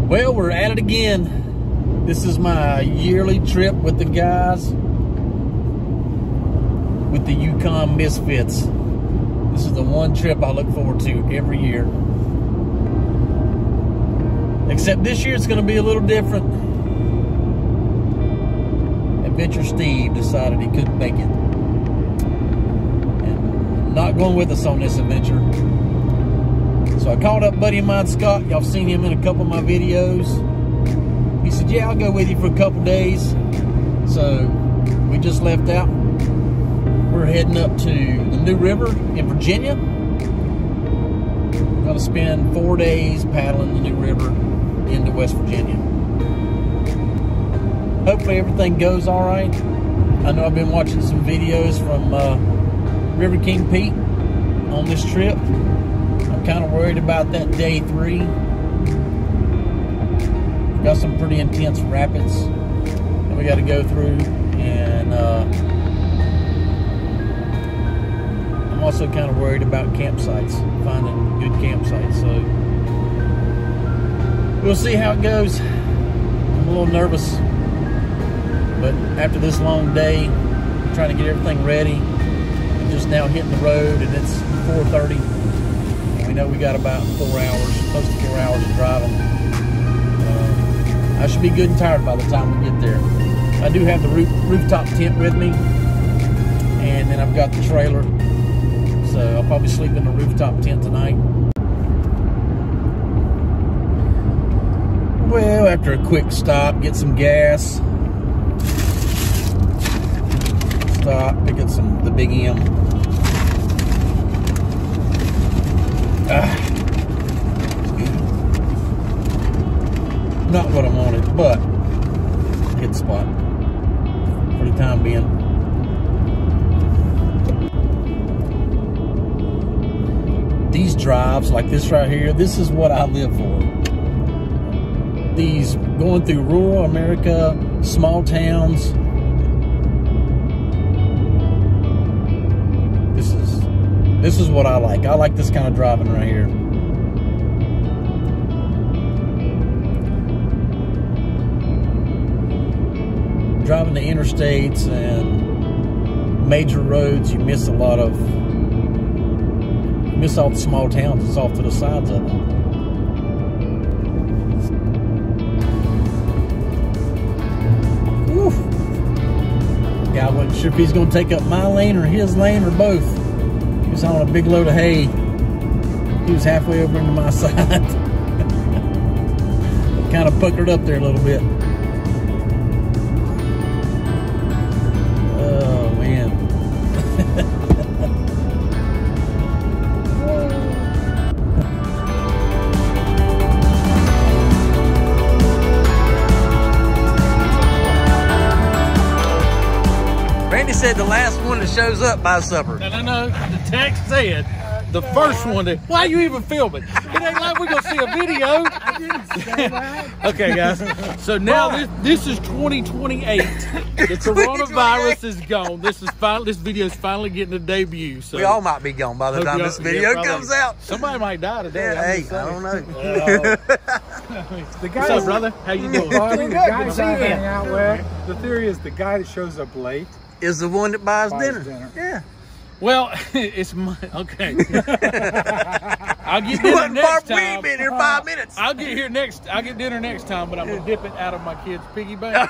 Well, we're at it again. This is my yearly trip with the guys with the YUKON Misfits. This is the one trip I look forward to every year. Except this year it's going to be a little different. Adventure Steve decided he couldn't make it. And not going with us on this adventure. So I called up a buddy of mine, Scott. Y'all seen him in a couple of my videos. He said, yeah, I'll go with you for a couple days. So we just left out. We're heading up to the New River in Virginia. Gonna spend 4 days paddling the New River into West Virginia. Hopefully everything goes all right. I know I've been watching some videos from River King Pete on this trip. I'm kind of worried about that day 3. Got some pretty intense rapids that we got to go through, and I'm also kind of worried about campsites, finding good campsites. So we'll see how it goes. I'm a little nervous, but after this long day, I'm trying to get everything ready. I'm just now hitting the road, and it's 4:30. We know we got about 4 hours, close to 4 hours of driving. I should be good and tired by the time we get there. I do have the rooftop tent with me, and then I've got the trailer, so I'll probably sleep in the rooftop tent tonight. Well, after a quick stop, get some gas, stop, pick up the Big M. Not what I wanted, but good spot for the time being. These drives like this right here, this is what I live for. These going through rural America, small towns. This is what I like. I like this kind of driving right here. Driving the interstates and major roads, you miss all the small towns that's off to the sides of them. Whew. The guy wasn't sure if he's going to take up my lane or his lane or both. He was on a big load of hay. He was halfway over into my side. Kind of puckered up there a little bit. Randy said the last one that shows up buys supper. No. The text said the first one that. Why are you even filming? It ain't like we're gonna see a video. I didn't say that. Okay, guys. So now this is 2028. The coronavirus is gone. This video is finally getting a debut. So we all might be gone by the time this video comes out. Somebody might die today. Yeah, hey, I don't know. What's up, brother? How you doing? The guy hang out with. The theory is the guy that shows up late is the one that buys dinner. Yeah. Well, it's my okay. I'll get dinner next time. We ain't been here 5 minutes. I'll get dinner next time, but I'm gonna dip it out of my kid's piggy bank.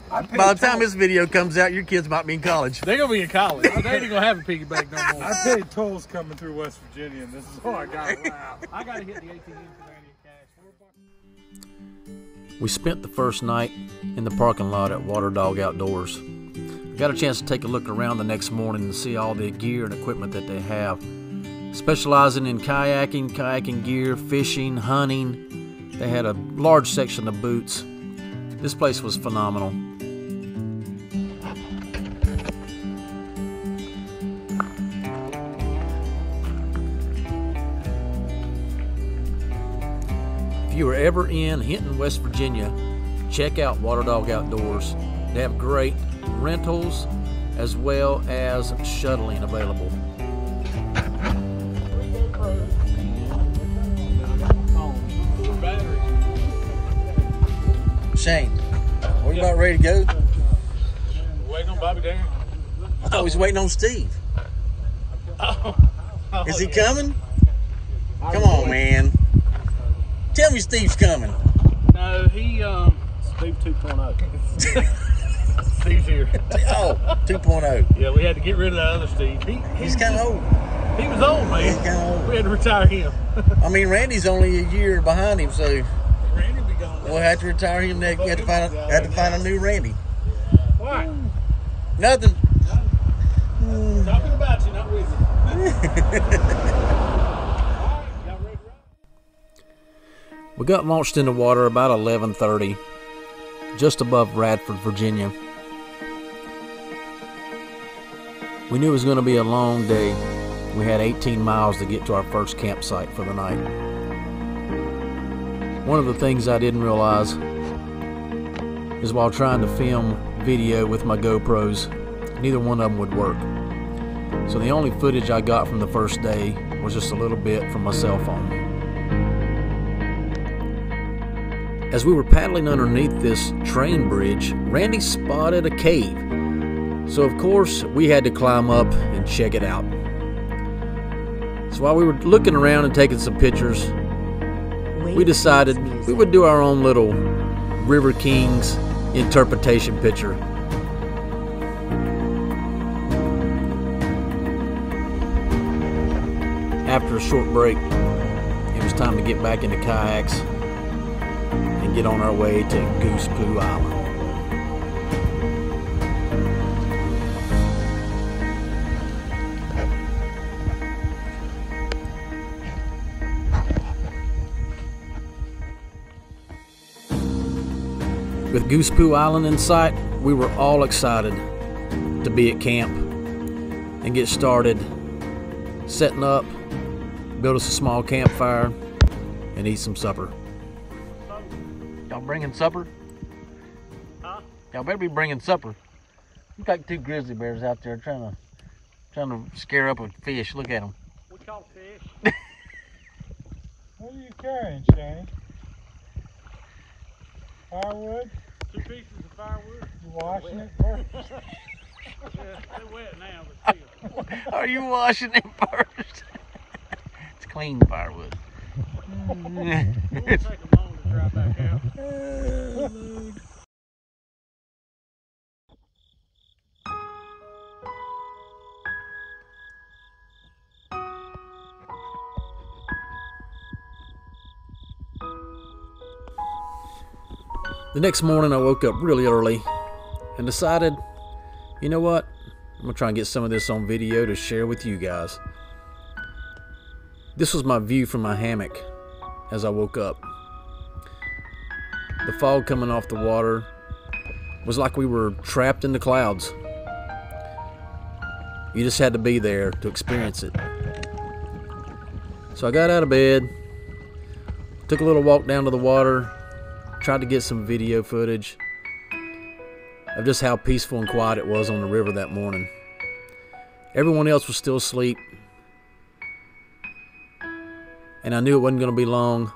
By the time this video comes out, your kids might be in college. They're gonna be in college. They ain't gonna have a piggy bank no more. I paid tolls coming through West Virginia, and this is all I got. I gotta hit the ATM for any cash. We spent the first night in the parking lot at Water Dog Outdoors. Got a chance to take a look around the next morning and see all the gear and equipment that they have. Specializing in kayaking gear, fishing, hunting. They had a large section of boots. This place was phenomenal. If you were ever in Hinton, West Virginia, check out Water Dog Outdoors. They have great rentals as well as shuttling available. Shane, are you about ready to go? Waiting on Bobby Darrin. I thought we was waiting on Steve. Is he coming? Come on, man. Tell me Steve's coming. No, he, Steve 2.0. Steve's here. Oh, 2.0. Yeah, we had to get rid of the other Steve. He's kind of old. He was old, man. He's kind of old. We had to retire him. I mean, Randy's only a year behind him, so Randy be gone. we'll have to retire him next. We have to find a new Randy. Why? Nothing. Talking about you, not with you. We got launched in the water about 11:30, just above Radford, Virginia. We knew it was going to be a long day. We had 18 miles to get to our first campsite for the night. One of the things I didn't realize is while trying to film video with my GoPros, neither one of them would work. So the only footage I got from the first day was just a little bit from my cell phone. As we were paddling underneath this train bridge, Randy spotted a cave. So of course, we had to climb up and check it out. So while we were looking around and taking some pictures, we decided we would do our own little River Kings interpretation picture. After a short break, it was time to get back into kayaks and get on our way to Goose Poo Island. With Goose Poo Island in sight, we were all excited to be at camp and get started setting up, build us a small campfire, and eat some supper. Y'all bringing supper? Huh? Y'all better be bringing supper. Look like two grizzly bears out there trying to scare up a fish. Look at them. We caught fish. What are you carrying, Shane? Firewood? 2 pieces of firewood. You washing it first? Yeah, they're wet now, but still. Are you washing it first? It's clean firewood. It won't take them long to dry back out. The next morning I woke up really early and decided, you know what? I'm gonna try and get some of this on video to share with you guys. This was my view from my hammock as I woke up. The fog coming off the water was like we were trapped in the clouds. You just had to be there to experience it. So I got out of bed, took a little walk down to the water, tried to get some video footage of just how peaceful and quiet it was on the river that morning. Everyone else was still asleep, and I knew it wasn't going to be long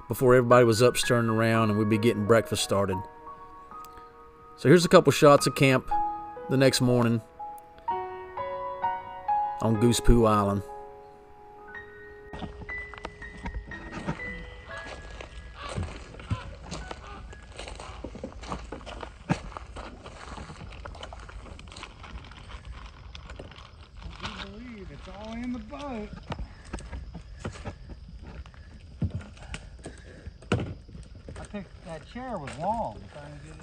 before everybody was up stirring around and we'd be getting breakfast started. So here's a couple shots of camp the next morning on Goose Poo Island. It's all in the boat. I think that chair was long trying to get it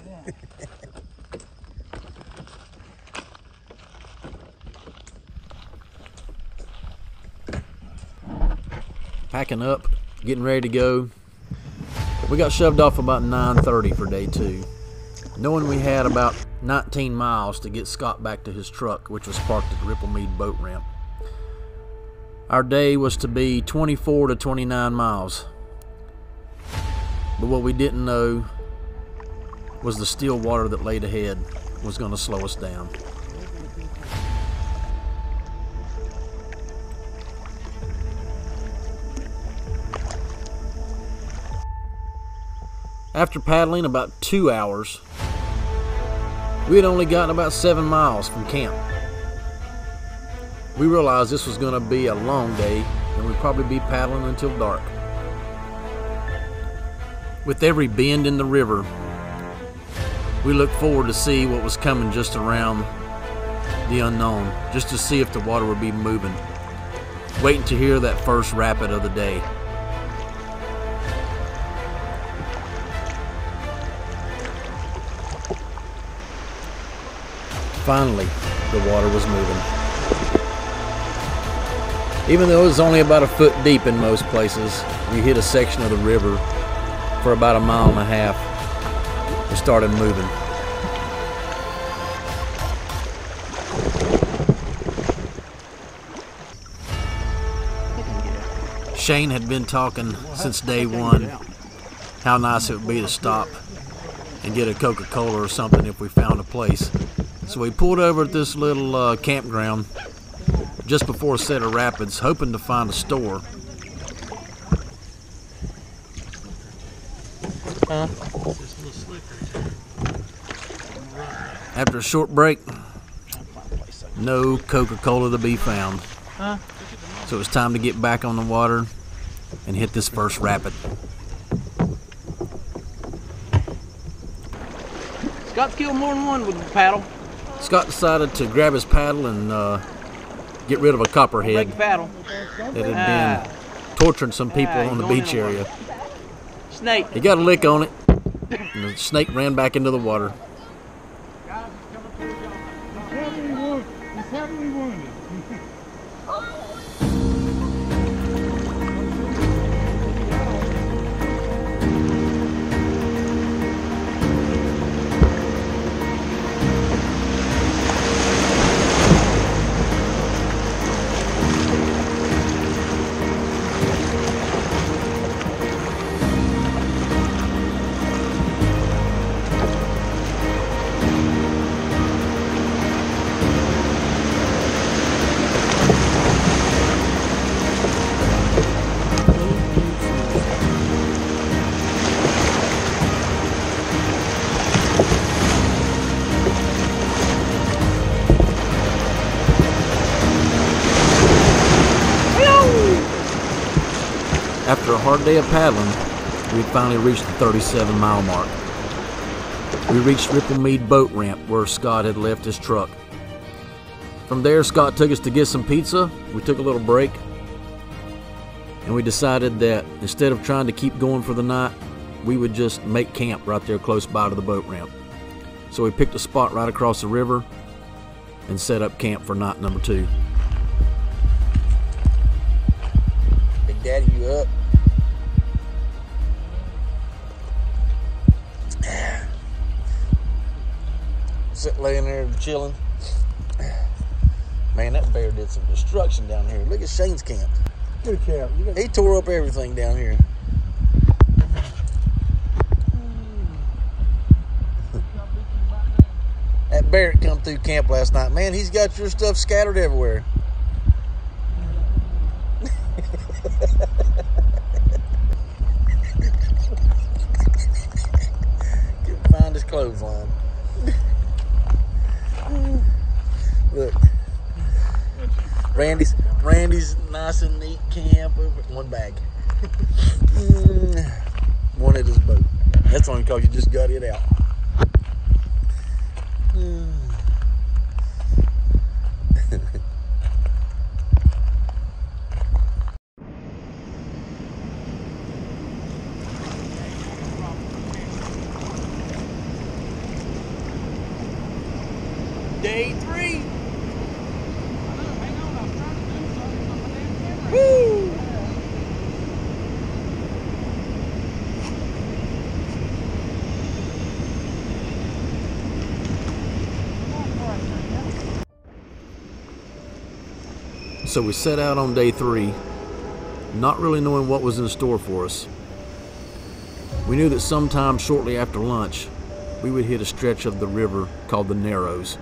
in. Packing up, getting ready to go. We got shoved off about 9:30 for day 2, knowing we had about 19 miles to get Scott back to his truck, which was parked at the Ripplemead boat ramp. Our day was to be 24 to 29 miles. But what we didn't know was the still water that laid ahead was going to slow us down. After paddling about 2 hours, we had only gotten about 7 miles from camp. We realized this was going to be a long day and we'd probably be paddling until dark. With every bend in the river, we looked forward to see what was coming just around the unknown, just to see if the water would be moving, waiting to hear that first rapid of the day. Finally, the water was moving. Even though it was only about a foot deep in most places, we hit a section of the river for about 1.5 miles. It started moving. Shane had been talking since day one how nice it would be to stop and get a Coca-Cola or something if we found a place. So we pulled over at this little campground just before a set of rapids, hoping to find a store. After a short break, no Coca-Cola to be found. So it was time to get back on the water and hit this first rapid. Scott's killed more than one with a paddle. Scott decided to grab his paddle and get rid of a copperhead Big paddle. that had been torturing some people on the beach area. Snake. He got a lick on it, and the snake ran back into the water. He's heavily wounded. After a hard day of paddling, we finally reached the 37-mile mark. We reached Ripplemead boat ramp where Scott had left his truck. From there, Scott took us to get some pizza. We took a little break, and we decided that instead of trying to keep going for the night, we would just make camp right there close by to the boat ramp. So we picked a spot right across the river and set up camp for night number 2. Big Daddy, you up? Sitting laying there chilling. Man, that bear did some destruction down here. Look at Shane's camp. Good camp. He tore up everything down here. That bear that come through camp last night, man, he's got your stuff scattered everywhere. Couldn't find his clothesline. Look, Randy's nice and neat camp. One bag. One at his boat. That's only because you just got it out. Day 3. So we set out on day 3, not really knowing what was in store for us. We knew that sometime shortly after lunch, we would hit a stretch of the river called the Narrows.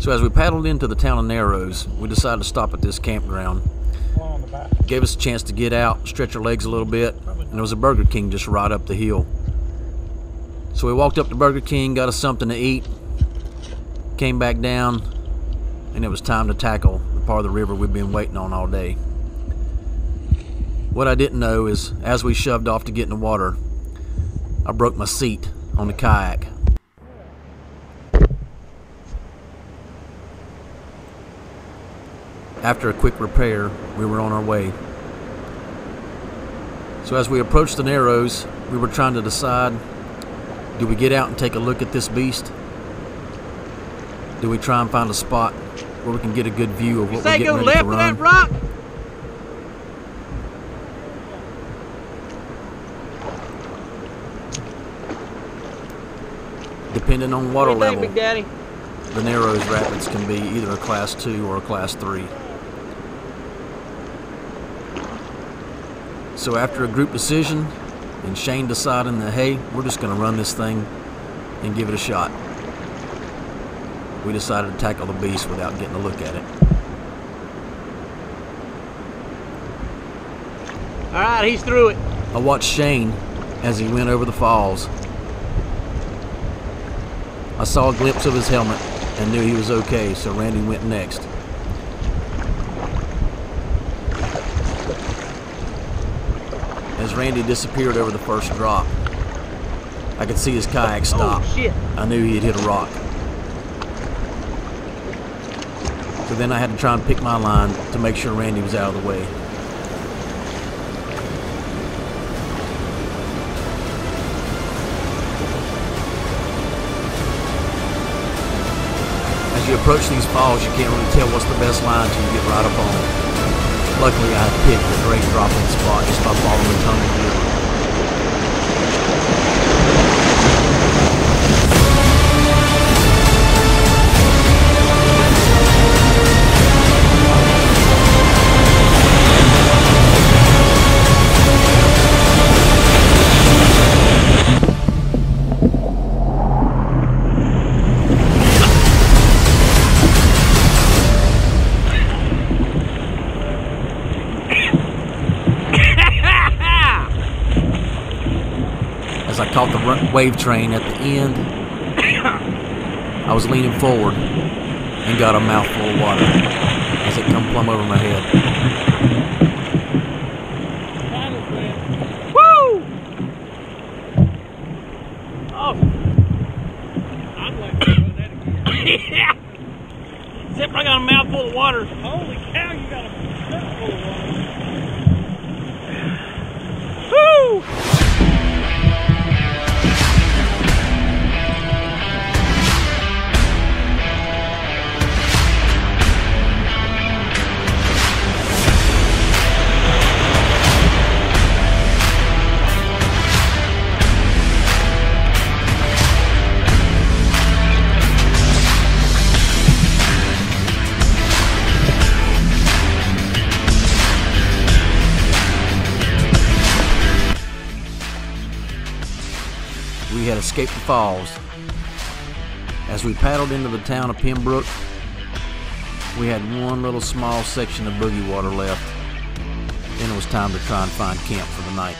So as we paddled into the town of Narrows, we decided to stop at this campground. Gave us a chance to get out, stretch our legs a little bit, and there was a Burger King just right up the hill. So we walked up to Burger King, got us something to eat, came back down, and it was time to tackle the part of the river we've been waiting on all day. What I didn't know is, as we shoved off to get in the water, I broke my seat on the kayak. After a quick repair, we were on our way. So as we approached the Narrows, we were trying to decide, do we get out and take a look at this beast? Do we try and find a spot where we can get a good view of what we're getting ready to run? That rock? Depending on water level, Big Daddy? the Narrows rapids can be either a class 2 or a class 3. So after a group decision and Shane deciding that, hey, we're just going to run this thing and give it a shot, we decided to tackle the beast without getting a look at it. All right, he's through it. I watched Shane as he went over the falls. I saw a glimpse of his helmet and knew he was okay, so Randy went next. As Randy disappeared over the first drop, I could see his kayak stop. Oh, shit. I knew he had hit a rock. So then I had to try and pick my line to make sure Randy was out of the way. As you approach these falls, you can't really tell what's the best line until you get right up on it. Luckily, I picked a great dropping spot just by following the tunnel of the river. I caught the wave train at the end. I was leaning forward and got a mouthful of water as it come plumb over my head. Woo! Oh, I'm glad to run that again. Yeah. Except I got a mouthful of water. Holy cow, you got a mouthful of water. Woo! escape the falls. As we paddled into the town of Pembroke, we had one little small section of boogie water left. Then it was time to try and find camp for the night.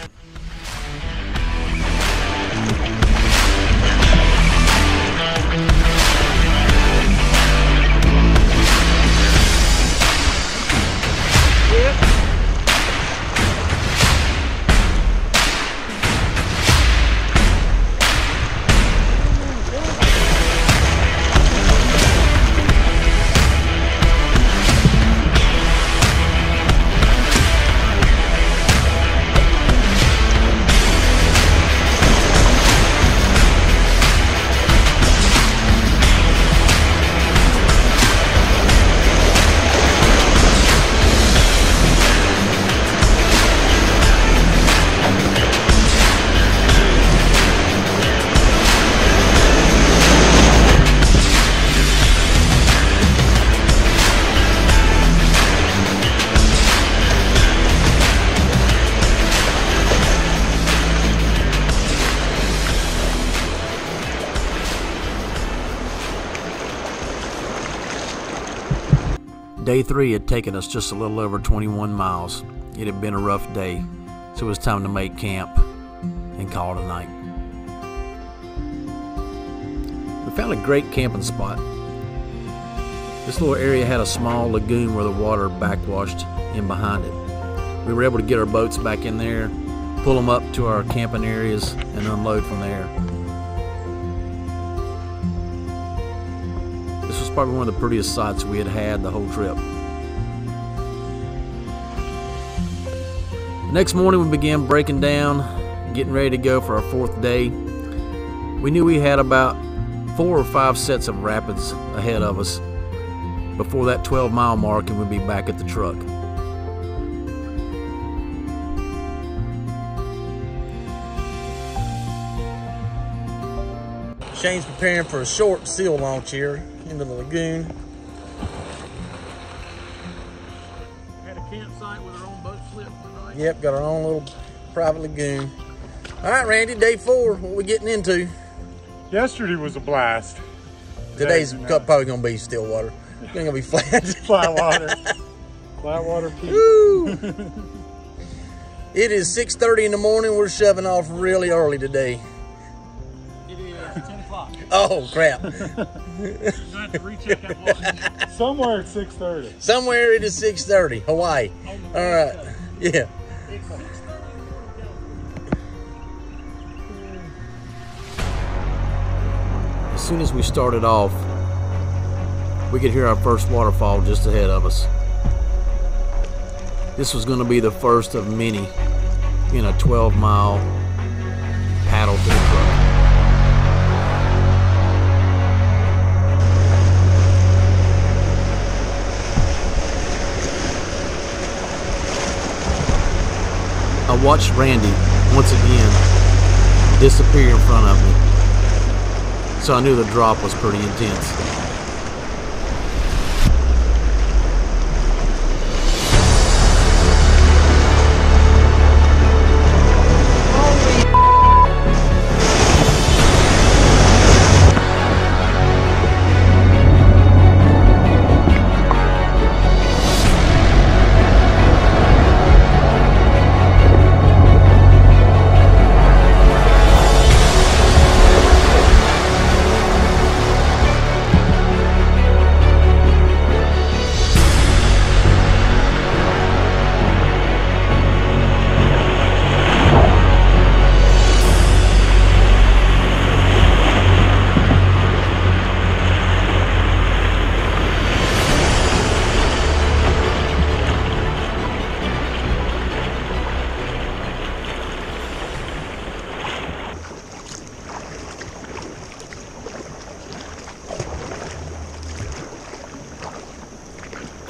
Day 3 had taken us just a little over 21 miles. It had been a rough day, so it was time to make camp and call it a night. We found a great camping spot. This little area had a small lagoon where the water backwashed in behind it. We were able to get our boats back in there, pull them up to our camping areas, and unload from there. This was probably one of the prettiest sights we had the whole trip. The next morning we began breaking down, getting ready to go for our 4th day. We knew we had about 4 or 5 sets of rapids ahead of us before that 12-mile mark, and we'd be back at the truck. Shane's preparing for a short seal launch here into the lagoon. Had a campsite with our own boat slip tonight. Yep, got our own little private lagoon. All right, Randy, day 4, what we getting into? Yesterday was a blast. Today's probably gonna be still water. It's gonna be flat. Flat water. Flat water peak. Woo! It is 6:30 in the morning. We're shoving off really early today. It is 10 o'clock. Oh, crap. You have to recheck that watch. Somewhere at 6:30. Somewhere it is 6:30, Hawaii. All right, yeah. As soon as we started off, we could hear our first waterfall just ahead of us. This was going to be the first of many in a 12-mile paddle to the truck. I watched Randy once again disappear in front of me, so I knew the drop was pretty intense.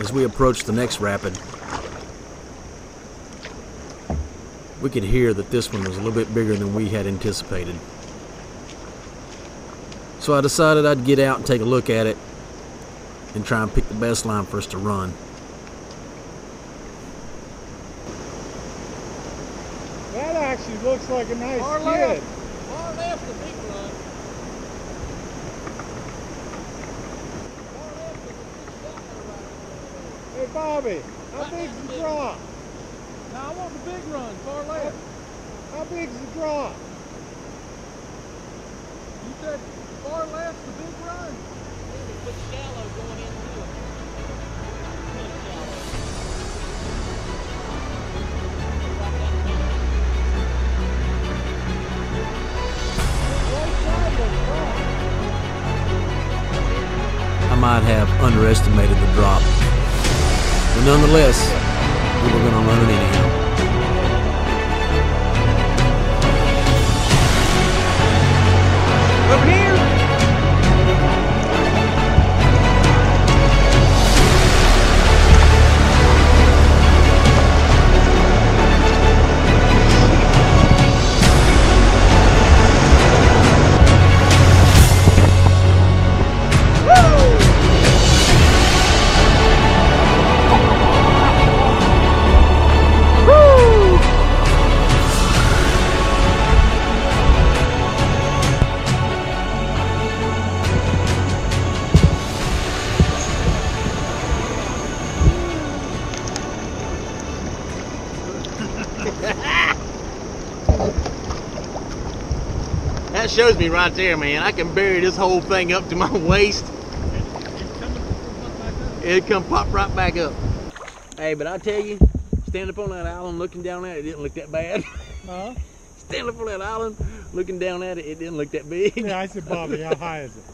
As we approached the next rapid, we could hear that this one was a little bit bigger than we had anticipated. So I decided I'd get out and take a look at it and try and pick the best line for us to run. That actually looks like a nice skid. Far left the big run. Hey, Bobby, how big's the drop? Now I want the big run, far left. How big's the drop? You said far left the big run. Put shallow going into it. I might have underestimated the drop, but nonetheless, we were going to run it anyhow. Over here. That shows me right there, man. I can bury this whole thing up to my waist. It'll come pop right back up. Hey, but I tell you, standing up on that island looking down at it, it didn't look that bad. Huh? Standing up on that island looking down at it, it didn't look that big. Yeah, I said, Bobby, how high is it?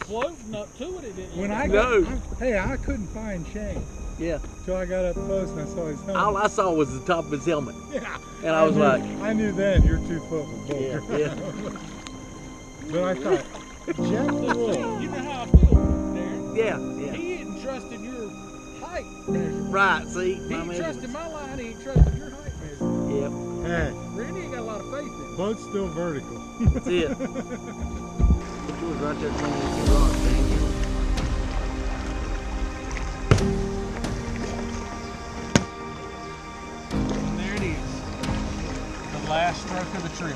Floating up to it, it didn't. When I No. hey, I couldn't find Shane Yeah. until I got up close and I saw his helmet. All I saw was the top of his helmet. Yeah. And I was knew, like, I knew then you're 2 foot with yeah, Booker. yeah. But I thought, Jeff Wool. You know how I feel, Darren. Yeah, yeah. He ain't trusting your height measurement. Right, see? He My ain't measurements. trusting my line, he ain't trusting your height measurement. Yep, Hey, Randy ain't got a lot of faith in him. boat's still vertical. that's it. It was right there between these two rocks, dang it. And there it is. The last stroke of the trip.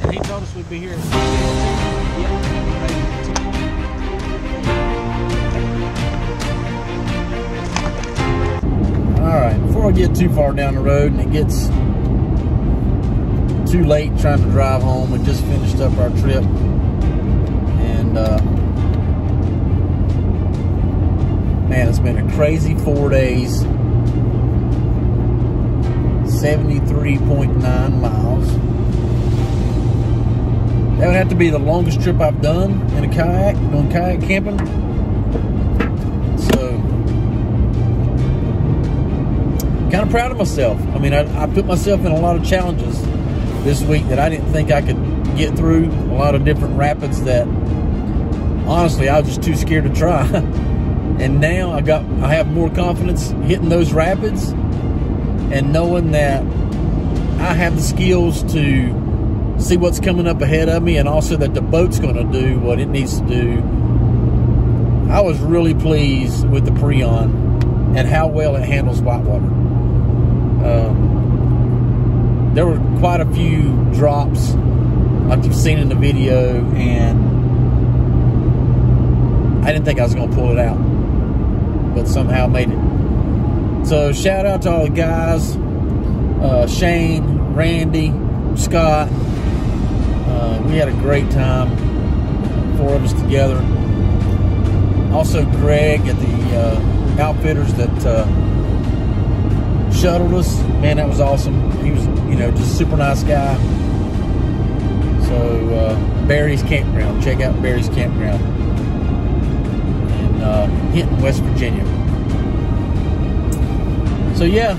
And he told us we'd be here. Alright, before I get too far down the road and it gets too late trying to drive home, we just finished up our trip. And, man, it's been a crazy 4 days. 73.9 miles. That would have to be the longest trip I've done in a kayak, doing kayak camping. So, kind of proud of myself. I mean, I put myself in a lot of challenges this week that I didn't think I could get through. A lot of different rapids that, honestly, I was just too scared to try. And now I have more confidence hitting those rapids and knowing that I have the skills to see what's coming up ahead of me, and also that the boat's going to do what it needs to do. I was really pleased with the Preon and how well it handles whitewater. There were quite a few drops like you've seen in the video, and I didn't think I was going to pull it out, but somehow made it. So shout out to all the guys, Shane, Randy, Scott. We had a great time, 4 of us together. Also Greg at the outfitters that shuttled us. Man, that was awesome. He was, you know, just a super nice guy. So Barry's Campground. Check out Barry's Campground in Hinton, West Virginia. So yeah,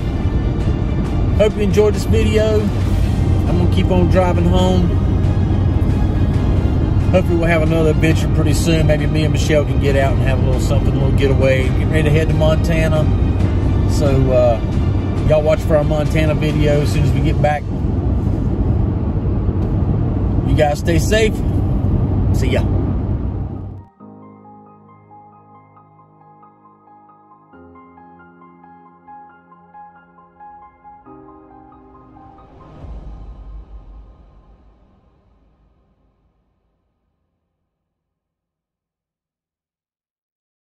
hope you enjoyed this video. I'm gonna keep on driving home. Hopefully we'll have another adventure pretty soon. Maybe me and Michelle can get out and have a little something, a little getaway. Get ready to head to Montana. So y'all watch for our Montana video as soon as we get back. You guys stay safe. See ya.